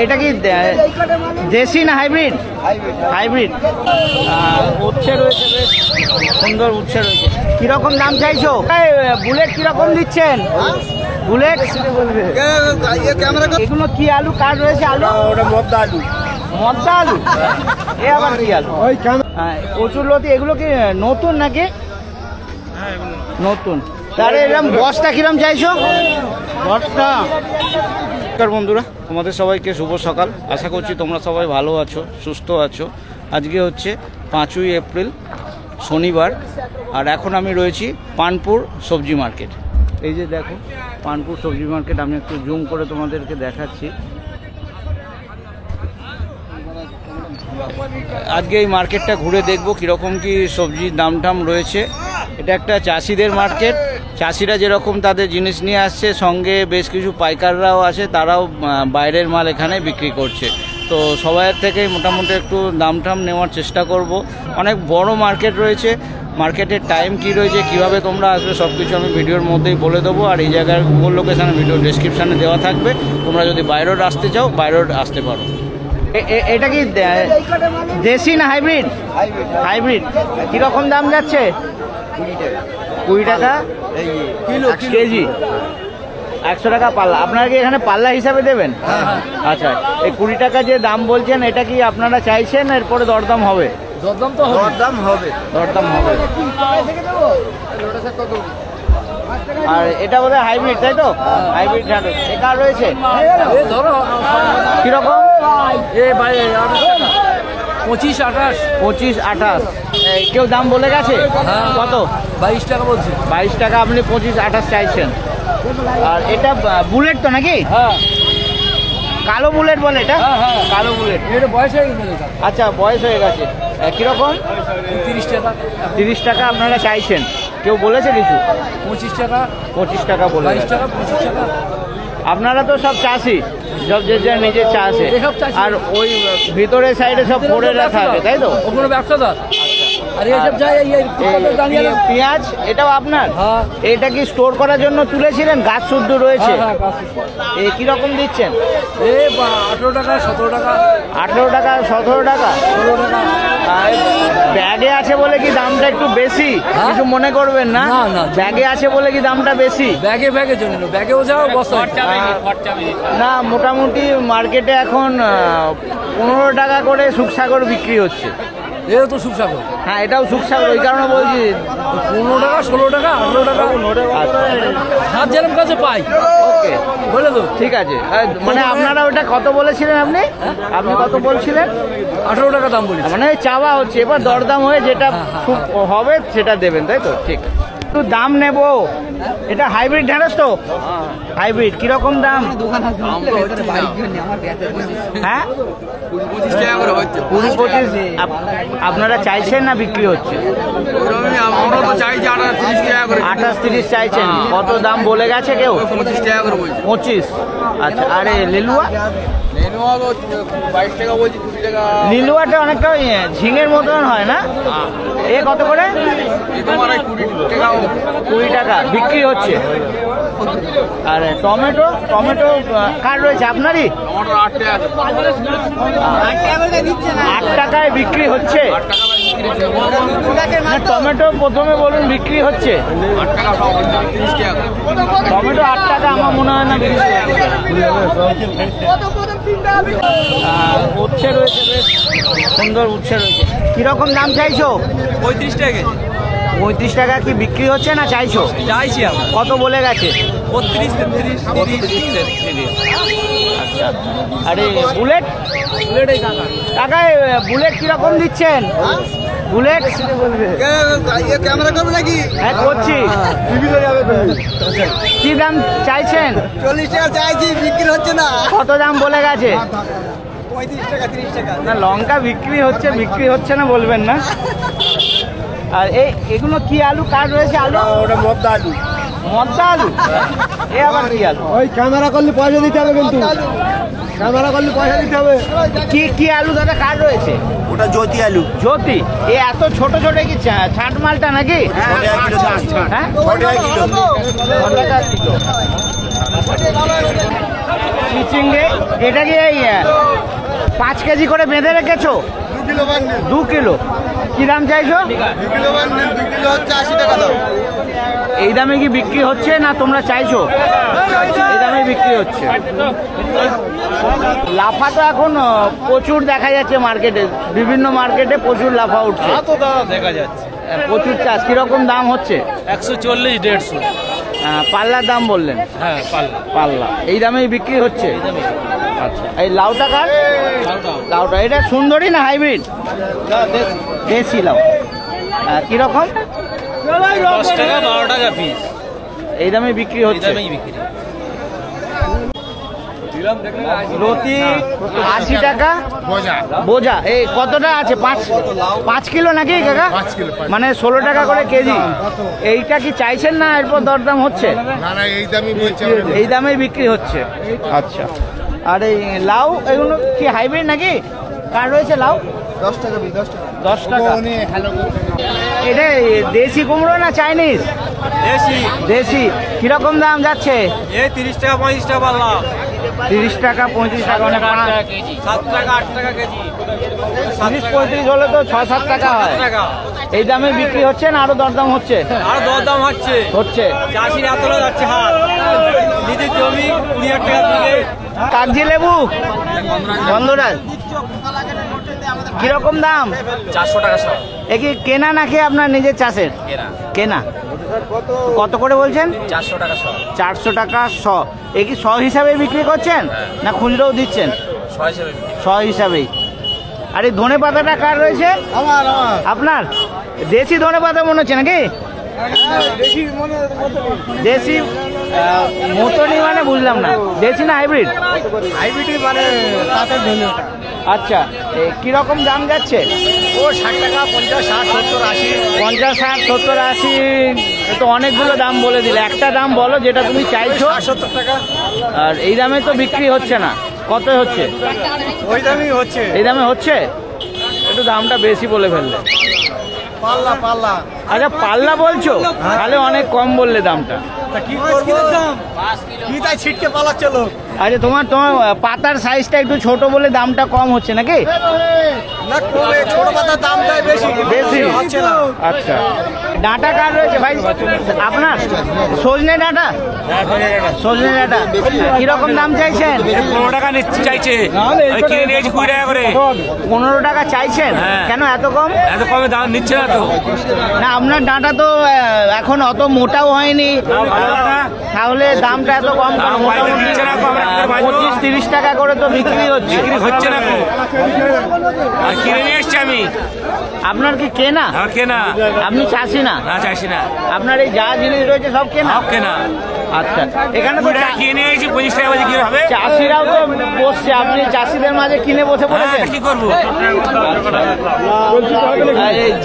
এটা কি দেশি না হাইব্রিড? হাইব্রিড। উচ্ছে রয়েছে, বেশ সুন্দর উচ্ছে রয়েছে। কিরকম দাম চাইছো? বুলেট কিরকম দিচ্ছেন? বুলেট এগুলো কি আলু কার রয়েছে? আলু ওটা মদ্দা আলু। মদ্দা আলু? এ আবার কি আলু? প্রচুর লতি। এগুলো কি নতুন নাকি? নতুন। তাহলে এরকম বস্তা কিরম চাইছো? বস্তা। বন্ধুরা, তোমাদের সবাইকে শুভ সকাল। আশা করছি তোমরা সবাই ভালো আছো, সুস্থ আছো। আজকে হচ্ছে 5ই এপ্রিল, শনিবার। আর এখন আমি রয়েছি পানপুর সবজি মার্কেট। এই যে দেখো পানপুর সবজি মার্কেট, আমি একটু জুম করে তোমাদেরকে দেখাচ্ছি। আজকে এই মার্কেটটা ঘুরে দেখবো কীরকম কি সবজির দাম টাম রয়েছে। এটা একটা চাষিদের মার্কেট। চাষিরা যেরকম তাদের জিনিস নিয়ে আসছে, সঙ্গে বেশ কিছু পাইকাররাও আছে, তারাও বাইরের মাল এখানে বিক্রি করছে। তো সবাইয়ের থেকে মোটামুটি একটু দাম টাম নেওয়ার চেষ্টা করব। অনেক বড় মার্কেট রয়েছে। মার্কেটের টাইম কি রয়েছে, কিভাবে তোমরা আসবে, সব কিছু আমি ভিডিওর মধ্যেই বলে দেবো। আর এই জায়গার গুগল লোকেশানে ভিডিও ডেসক্রিপশানে দেওয়া থাকবে। তোমরা যদি বাইরেও আসতে চাও বাইরেও আসতে পারো। এটা কি দেশি না হাইব্রিড? হাইব্রিড। কীরকম দাম যাচ্ছে? 20 টাকা কেজি, 100 টাকা পাল্লা। আপনারা কি এখানে পাল্লা হিসাবে দেবেন? আচ্ছা, এই 20 টাকা যে দাম বলছেন, এটা কি আপনারা চাইছেন এরপরে দরদাম হবে? দরদাম তো দরদাম হবে, দরদাম হবে। আর এটা বোধ হয় হাইব্রিড, তাই তো? হাইব্রিড ঢাড়স একা রয়েছে। কিরকম? 25-28। কেউ দাম বলে গেছে? কত? 22 টাকা বলছে। 22 টাকা। আপনি 25-28 চাইছেন। আর এটা বুলেট তো নাকি? কালো বুলেট বলে এটা? কালো বুলেট। এটা বয়স হয়ে গেছে। আচ্ছা, বয়স হয়ে গেছে। কিরকম? 30 টাকা। 30 টাকা আপনারা চাইছেন। কেউ বলেছে কিছু? 25 টাকা। 25 টাকা বলে। 22 টাকা, 25 টাকা। আপনারা তো সব চাষি, সব যে যার নিজের চাষে। আর ওই ভিতরের সাইডে সব পড়ে রাখা আছে, তাই তো? ওগুলো ব্যবসাদার। পেঁয়াজ এটাও আপনার? এটা কি স্টোর করার জন্য তুলেছিলেন? গাছ শুদ্ধ রয়েছে। এই কিরকম দিচ্ছেন? 18 টাকা, 17 টাকা। 18 টাকা, 17 টাকা, 16 টাকা। ব্যাগে আছে বলে কি দামটা একটু বেশি? কিছু মনে করবেন না। ব্যাগে আছে বলে কি দামটা বেশি? ব্যাগে জন্য ব্যাগেও যাও না। মোটামুটি মার্কেটে এখন 15 টাকা করে শুকসাগর বিক্রি হচ্ছে। এটা তো শুকসাগর। হ্যাঁ, এটাও শুকসাগর। ওই কারণে বলছি 15 টাকা, 16 টাকা, 18 টাকা। হাত যেরকম কাছে পাই। ওকে, বলে তো ঠিক আছে। মানে আপনারা ওটা কত বলেছিলেন? আপনি কত বলছিলেন? 18 টাকা দাম বলি। মানে চাওয়া হচ্ছে, এবার দরদাম হয়ে যেটা খুব হবে সেটা দেবেন, তাই তো? ঠিক। একটু দাম নেব। এটা হাইব্রিড ঢেঁড়স তো? হাইব্রিড। কিরকম দাম? হ্যাঁ, 20-25। আপনারা চাইছেন না বিক্রি হচ্ছে? 28-30 চাইছেন। কত দাম বলে গেছে কেউ? 25। আচ্ছা, আরে লিলুয়া? লিলুয়াটা অনেকটা ঝিঙের মতন হয় না? এ কত করে? 20 টাকা বিক্রি হচ্ছে। আর টমেটো? টমেটো কার রয়েছে? আপনারই? 8 টাকায় বিক্রি হচ্ছে। টমেটো প্রথমে বলুন বিক্রি হচ্ছে। টমেটো 8 টাকা। আমার মনে হয় না বিক্রি। উচ্ছে রয়েছে, বেশ সুন্দর উচ্ছে রয়েছে। কিরকম দাম চাইছো? 35 টাকা। 35 টাকা কি বিক্রি হচ্ছে না চাইছো? চাইছি। কত বলে গেছে? 32-33। আচ্ছা, আরে বুলেট? টাকায় বুলেট কিরকম দিচ্ছেন? বুলেট ক্যামেরা করবে নাকি? হ্যাঁ, করছি। কি দাম চাইছেন? 40 টাকা চাইছি, বিক্রি হচ্ছে না। কত দাম বলে গেছে? 35 টাকা, 30 টাকা। না, লঙ্কা বিক্রি হচ্ছে না বলবেন না। আর এগুলো কি আলু কার রয়েছে? আলু ওটা মদ্দা আলু। মদ্দা আলু? এ আবার কি আলু? ওই ক্যামেরা করলে পয়সা দিতে হবে, কিন্তু ক্যামেরা করলে পয়সা দিতে হবে। কি আলু দাদা কার রয়েছে? ওটা জ্যোতি আলু। জ্যোতি? এ এত ছোট ছোট কি ছাট মালটা নাকি? হ্যাঁ, 6 টাকা কিলো। চিচিঙ্গে এটা কি এই 5 কেজি করে বেঁধে রেখেছো? 2 কিলো। কি দাম চাইছো? 2 কিলো বান্ডিল, 2 কিলো হচ্ছে 80 টাকা দাম। এই দামে কি বিক্রি হচ্ছে না তোমরা চাইছো? এই দামে বিক্রি হচ্ছে। লাফা তো এখন প্রচুর দেখা যাচ্ছে মার্কেটে, বিভিন্ন মার্কেটে প্রচুর লাফা উঠছে। দেখা যাচ্ছে প্রচুর চাষ। কিরকম দাম হচ্ছে? 140 150। পাল্লার দাম বললেন? হ্যাঁ পাল্লা। পাল্লা এই দামেই বিক্রি হচ্ছে। আচ্ছা, এই লাউটা কার? লাউটা এটা সুন্দরী না হাইব্রিড? দেশি লাউ। কিরকম? 10 টাকা 12 টাকা পিস। এই দামে বিক্রি হচ্ছে। লতি 80 টাকা বোঝা। এই কতটা আছে? 5 কিলো নাকি কাকা? 5 কিলো। মানে 16 টাকা করে কেজি। এইটা কি চাইছেন না এরপর দরদাম হচ্ছে? না না, এই দামই বলছি। এই দামেই বিক্রি হচ্ছে। আচ্ছা, আর এই লাউ এগুলো কি হাইব্রিড নাকি? কার রয়েছে লাউ? 10 টাকা পিস, 10 টাকা। 10 টাকা। এটা দেশি কুমড়ো না চাইনিজ? দেশি। দেশি। কিরকম দাম যাচ্ছে? এই 30 টাকা 35 টাকা পাল্লা। 30 টাকা 35 টাকা, মানে 7 টাকা 8 টাকা কেজি। 30-35 হলে তো 6-7 টাকা হয়। এই দামে বিক্রি হচ্ছে না আরো দরদাম হচ্ছে? আর দরদাম হচ্ছে। চাষির এতটা যাচ্ছে হাত। নিজের জমি 20,000 টাকা দিলে। কাগজি লেবু গন্ধরাজ কিরকম দাম? 400 টাকা সব। এ কি কেনা নাকি আপনার নিজের চাষের? কেনা। কত করে বলছেন? 400 টাকা সব। 400 টাকা শ। এ কি শ হিসাবে বিক্রি করছেন না খুচরোও দিচ্ছেন? 6 হিসেবে। শ হিসাবেই। আর এই ধনে পাতাটা কার রয়েছে? আমার। আপনার? দেশি ধনে পাতা মনে হচ্ছে নাকি? দেশি মতনই মানে বুঝলাম না, দেশি না হাইব্রিড? হাইব্রিড মানে তাতে ধনে। আচ্ছা, কিরকম দাম যাচ্ছে? ও 60 টাকা 50 60 70 80। 50 60 70 80। এ তো অনেকগুলো দাম বলে দিলে, একটা দাম বলো যেটা তুমি চাইছো। 70 টাকা। আর এই দামে তো বিক্রি হচ্ছে না। কত হচ্ছে? ওই দামই হচ্ছে। এই দামে হচ্ছে? একটু দামটা বেশি বলে ফেললে। পাল্লা পাল্লা। আচ্ছা, পাল্লা বলছো? তাহলে অনেক কম বললে দামটা। কি করবো? কি তাই ছিটকে পালাচ্ছে লোক। আচ্ছা, তোমার পাতার সাইজটা একটু ছোট বলে দামটা কম হচ্ছে নাকি? না কমে, ছোট পাতার দামটাই বেশি। বেশি হচ্ছে না। আচ্ছা, ডাঁটা কার রয়েছে ভাই? আপনার? সজনে ডাঁটা। সজনে ডাঁটা কিরকম দাম চাইছেন? 15 টাকা চাইছে, কিনে নিয়েছি 20 টাকা করে। 15 টাকা চাইছেন? কেন এত কম? এত কমে দাম নিচ্ছে না তো। না, আপনার ডাঁটা তো এখন অত মোটাও হয়নি, তাহলে দামটা এত কম কেন? মোটামুটি 25-30 টাকা করে তো বিক্রি হচ্ছে। হচ্ছে না তো, আর কিনে নিয়ে এসছি আমি। আপনার কি কেনা? কেনা। আপনি চাষি না? না, চাইছি না। আপনার এই যা জিনিস রয়েছে সব কেনা? কেনা। আচ্ছা, এখানে তো কিনে নিয়ে এসেছি 25 টাকা বলছি, কি হবে? চাষিরাও তো বসছে, আপনি চাষিদের মাঝে কিনে বসে পড়েছেন। কি করবো?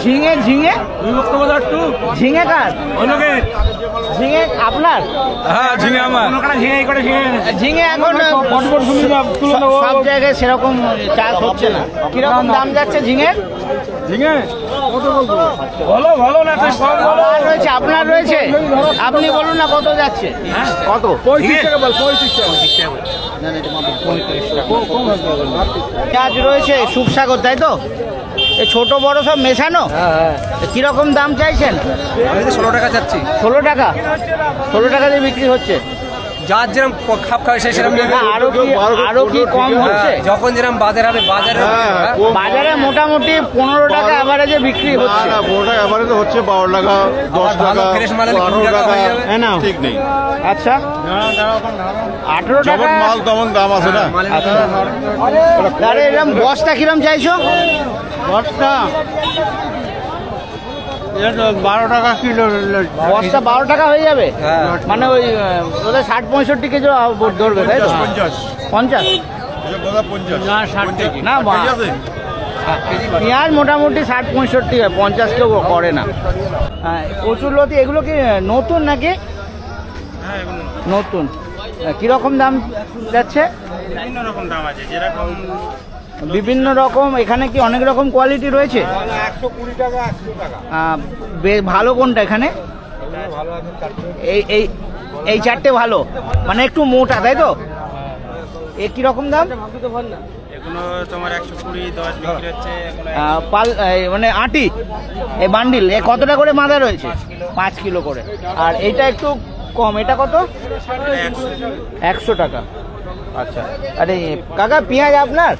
ঝিঙে ঝিঙে ঝিঙে কার? ঝিঙে আপনার? হ্যাঁ, ঝিঙে আমার। ঝিঙে এখন সব জায়গায় সেরকম চাষ হচ্ছে না। কিরকম দাম যাচ্ছে ঝিঙে? ভালো না তো, সব ভালো রয়েছে। আপনার রয়েছে, আপনি বলুন না কত যাচ্ছে? কত? 35 টাকা বল। 35 টাকা। পেঁয়াজ রয়েছে, শুকসাগর, তাই তো? এই ছোট বড় সব মেশানো। কিরকম দাম চাইছেন? 16 টাকা যাচ্ছি। 16 টাকা। 16 টাকা দিয়ে বিক্রি হচ্ছে। যার যেরকম খাপ খায় সেরকম নেবে। না, আরো কি কম হচ্ছে? যখন যেরকম বাজার হবে বাজারে। বাজারে মোটামুটি 15 টাকা এভারেজে বিক্রি হচ্ছে। না, 15 টাকা এভারেজে হচ্ছে, 12 টাকা 10 টাকা ফ্রেশ মাল 12 টাকা। হ্যাঁ না, ঠিক নেই। আচ্ছা, 18 টাকা। যেমন মাল তেমন দাম আছে না। আচ্ছা, আরে এরকম বস্তা কিরম চাইছো? বস্তা 12 টাকা কিলো। বস্তা 12 টাকা হয়ে যাবে? মানে ওই ওদের 60-65 কেজি ধরবে, তাই তো? 50 50? না, 60 টাকা। না, পেঁয়াজ মোটামুটি 60-65 হয়, 50 কেউ করে না। প্রচুর লতি। এগুলো কি নতুন নাকি? নতুন। কিরকম দাম যাচ্ছে? বিভিন্ন রকম দাম আছে, যেরকম বিভিন্ন রকম। এখানে কি অনেক রকম কোয়ালিটি রয়েছে? 120 টাকা 100 টাকা। ভালো কোনটা এখানে? এই এই এই চারটে ভালো, মানে একটু মোটা, তাই তো? এ কিরকম দাম? এগুলো তোমার 120 10 বিক্রি হচ্ছে মানে আটি এই বান্ডিল এ কতটা করে মাদা রয়েছে? 5 কিলো করে। আর এইটা একটু কম, এটা কত? 100 টাকা। আচ্ছা। আরে কাকা পেঁয়াজ আপনার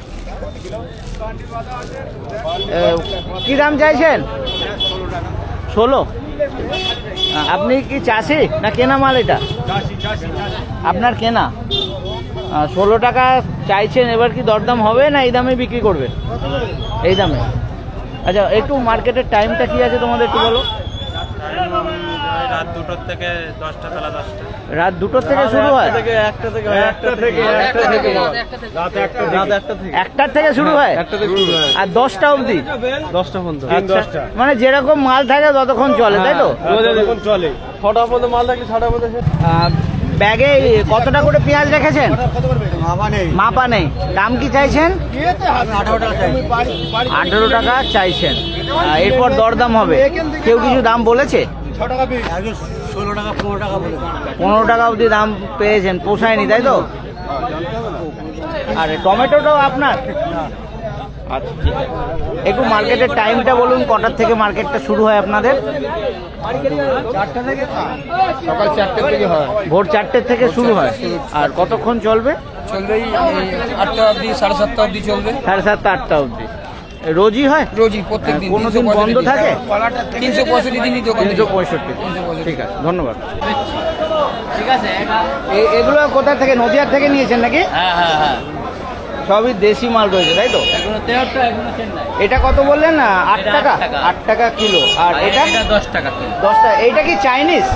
কি দাম চাইছেন? 16। আপনি কি চাষি না কেনা মাল? এটা আপনার কেনা। 16 টাকা চাইছেন, এবার কি দরদাম হবে না এই দামে বিক্রি করবে? এই দামে। আচ্ছা, একটু মার্কেটের টাইমটা কি আছে তোমাদের একটু বলো। রাত 2টোর থেকে 10টা, বেলা 10টা। রাত 2টোর থেকে শুরু হয়? একটা থেকে শুরু হয় আর 10টা অবধি? 10টা পর্যন্ত। আচ্ছা, মানে যেরকম মাল থাকে ততক্ষণ চলে, তাই তো? চলে 6টা পর্যন্ত মাল থাকলে 6টা পর্যন্ত। ব্যাগে কতটা করে পেঁয়াজ রেখেছেন? মাপা নেই। দাম কি চাইছেন? 18 টাকা চাইছেন। এরপর দরদাম হবে। কেউ কিছু দাম বলেছে? 16 টাকা 15 টাকা বলে। 15 টাকা অবধি দাম পেয়েছেন, পোষায়নি, তাই তো? আর টমেটোটাও আপনার? আচ্ছা, ঠিক আছে। একটু মার্কেটের টাইমটা বলুন, কটার থেকে মার্কেটটা শুরু হয় আপনাদের? সকাল 4টে থেকে হয়। ভোর 4টে থেকে শুরু হয়। আর কতক্ষণ চলবে? চলবে 8টা অবধি, 7:30 অবধি চলবে। 7:30 8টা অবধি। রোজই হয়? রোজই, প্রত্যেক দিন। কোনো দিন বন্ধ থাকে? 365 দিনই দোকান। 365। ঠিক আছে, ধন্যবাদ। ঠিক আছে। এগুলো কোথা থেকে? নদিয়ার থেকে নিয়েছেন নাকি? হ্যাঁ। সবই দেশি মাল রয়েছে, তাই তো? এটা কত বললেন না? 8 টাকা। 8 টাকা কিলো। আর এটা 10 টাকা কিলো। 10 টাকা। এইটা কি চাইনিজ?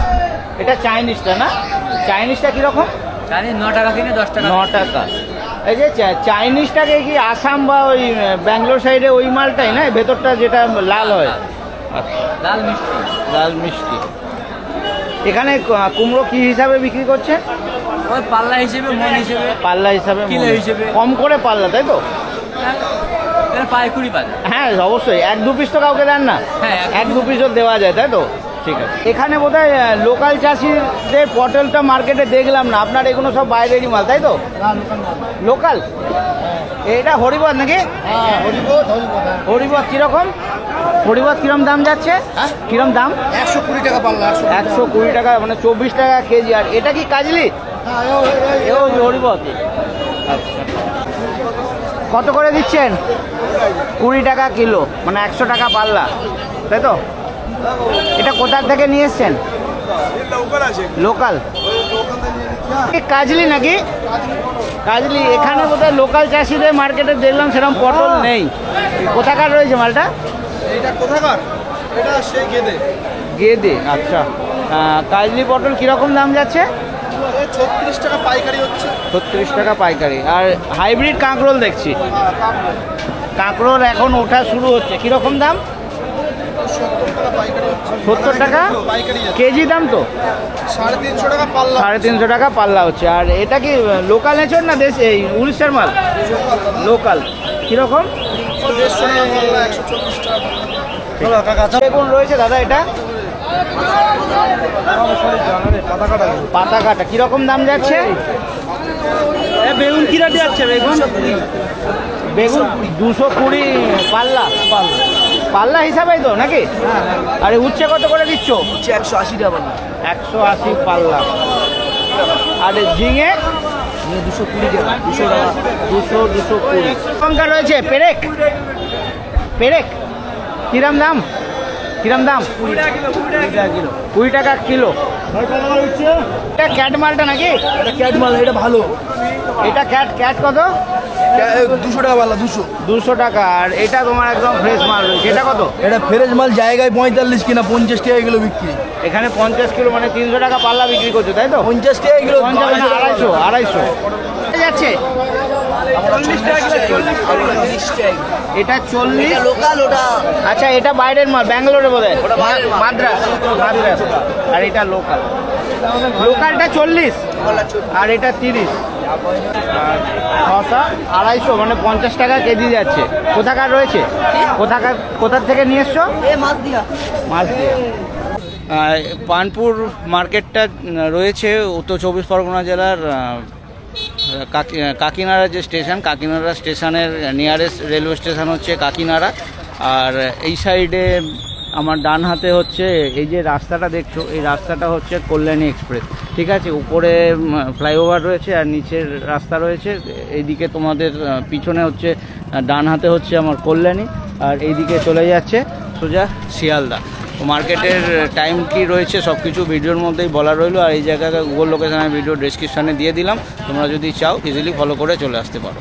এটা চাইনিজটা না? চাইনিজটা কিরকম? 9 টাকা কিনে 10 টাকা। 9 টাকা। এই যে চাইনিজটাকে কি আসাম বা ওই ব্যাঙ্গালোর সাইডে ওই মালটাই না, ভেতরটা যেটা লাল হয়? লাল মিষ্টি। লাল মিষ্টি। এখানে কুমড়ো কি হিসাবে বিক্রি করছে? ওই পাল্লা হিসেবে, মন হিসেবে। পাল্লা হিসাবে, কিলো হিসেবে। কম করে পাল্লা, তাই তো? পাইকুড়ি বাজার। হ্যাঁ অবশ্যই। 1-2 পিস তো কাউকে দেন না? হ্যাঁ, 1-2 পিসও দেওয়া যায়, তাই তো? ঠিক আছে। এখানে বোধহয় লোকাল চাষিদের পটলটা মার্কেটে দেখলাম না। আপনার এগুলো সব বাইরেরই মাল, তাই তো? লোকাল। এটা হরিবদ নাকি? হরিবদ কিরকম? হরিবদ কিরম দাম যাচ্ছে? কিরম দাম? 120 টাকা পাল্লা। 120 টাকা, মানে 24 টাকা কেজি। আর এটা কি কাজলি? এও হরিবদ। আচ্ছা, কত করে দিচ্ছেন? 20 টাকা কিলো, মানে 100 টাকা পাল্লা, তাই তো? এটা কোথা থেকে নিয়ে এসছেন? লোকাল। কাজলি নাকি? কাজলি। এখানে বোধহয় লোকাল চাষিদের মার্কেটে দেখলাম সেরকম পটল নেই। কোথাকার রয়েছে মালটা? এটা কোথাকার? এটা সেই গেদে। গেদে। আচ্ছা। কাজলি পটল কিরকম দাম যাচ্ছে? 36 টাকা পাইকারি হচ্ছে। 36 টাকা পাইকারি। আর হাইব্রিড কাঁকরোল দেখছি। কাঁকরোল এখন ওঠা শুরু হচ্ছে, কিরকম দাম? 70 টাকা পাইকারি হচ্ছে। 70 টাকা পাইকারি কেজি দাম তো? 350 টাকা পাল্লা। 350 টাকা পাল্লা হচ্ছে। আর এটা কি লোকাল এঁচড় না দেশ এই উড়িষ্যার মাল? লোকাল। কিরকম? 150 টাকা পাল্লা, 140 টাকা। বেগুন রয়েছে দাদা, এটা পাতা কাটা কিরকম দাম যাচ্ছে? বেগুন কি রেটে যাচ্ছে? বেগুন বেগুন 220 পাল্লা। পাল্লা হিসাবেই তো নাকি? আরে উচ্ছে কত করে দিচ্ছ? 180 টাকা পাল্লা। 180 পাল্লা। আর ঝিঙে 220 টাকা। 200 টাকা। 220 লঙ্কা রয়েছে। পেরেক। পেরেক কিরম দাম? কিরম দাম? 20 টাকা কিলো। 20 টাকা কিলো। এটা ক্যাট মালটা নাকি? এটা ক্যাট মাল, এটা ভালো। এটা ক্যাট কত? 200 টাকা পাল্লা। 200 টাকা। আর এটা তোমার একদম ফ্রেশ মাল রয়েছে, এটা কত? এটা ফ্রেশ মাল, জায়গায় 45 কিনা 50 টাকা কিলো বিক্রি। এখানে 50 কিলো, মানে 300 টাকা পাল্লা বিক্রি করছো, তাই তো? 50 টাকা কিলো। 50 মানে 250 যাচ্ছে। এটা 40। লোকাল ওটা। আচ্ছা, এটা বাইরের মাল, ব্যাঙ্গালোরে বোধ হয়, মাদ্রাস। আর এটা লোকাল। লোকালটা 40 আর এটা 30। আর শসা 250, মানে 50 টাকা কেজি যাচ্ছে। কোথাকার রয়েছে? কোথার থেকে নিয়ে এসছো? মাছ দিয়ে। পানপুর মার্কেটটা রয়েছে উত্তর চব্বিশ পরগনা জেলার কাকিনাড়া যে স্টেশন, কাকিনাড়া স্টেশনের নিয়ারেস্ট রেলওয়ে স্টেশন হচ্ছে কাকিনাড়া। আর এই সাইডে আমার ডান হাতে হচ্ছে এই যে রাস্তাটা দেখছো, এই রাস্তাটা হচ্ছে কল্যাণী এক্সপ্রেস, ঠিক আছে। উপরে ফ্লাইওভার রয়েছে আর নিচের রাস্তা রয়েছে। এইদিকে তোমাদের পিছনে হচ্ছে ডান হাতে হচ্ছে আমার কল্যাণী, আর এইদিকে চলে যাচ্ছে সোজা শিয়ালদা। তো মার্কেটের টাইম কি রয়েছে সব কিছু ভিডিওর মধ্যেই বলা রইলো। আর এই জায়গায় গুগল লোকেশনের ভিডিও ডেসক্রিপশানে দিয়ে দিলাম, তোমরা যদি চাও ইজিলি ফলো করে চলে আসতে পারো।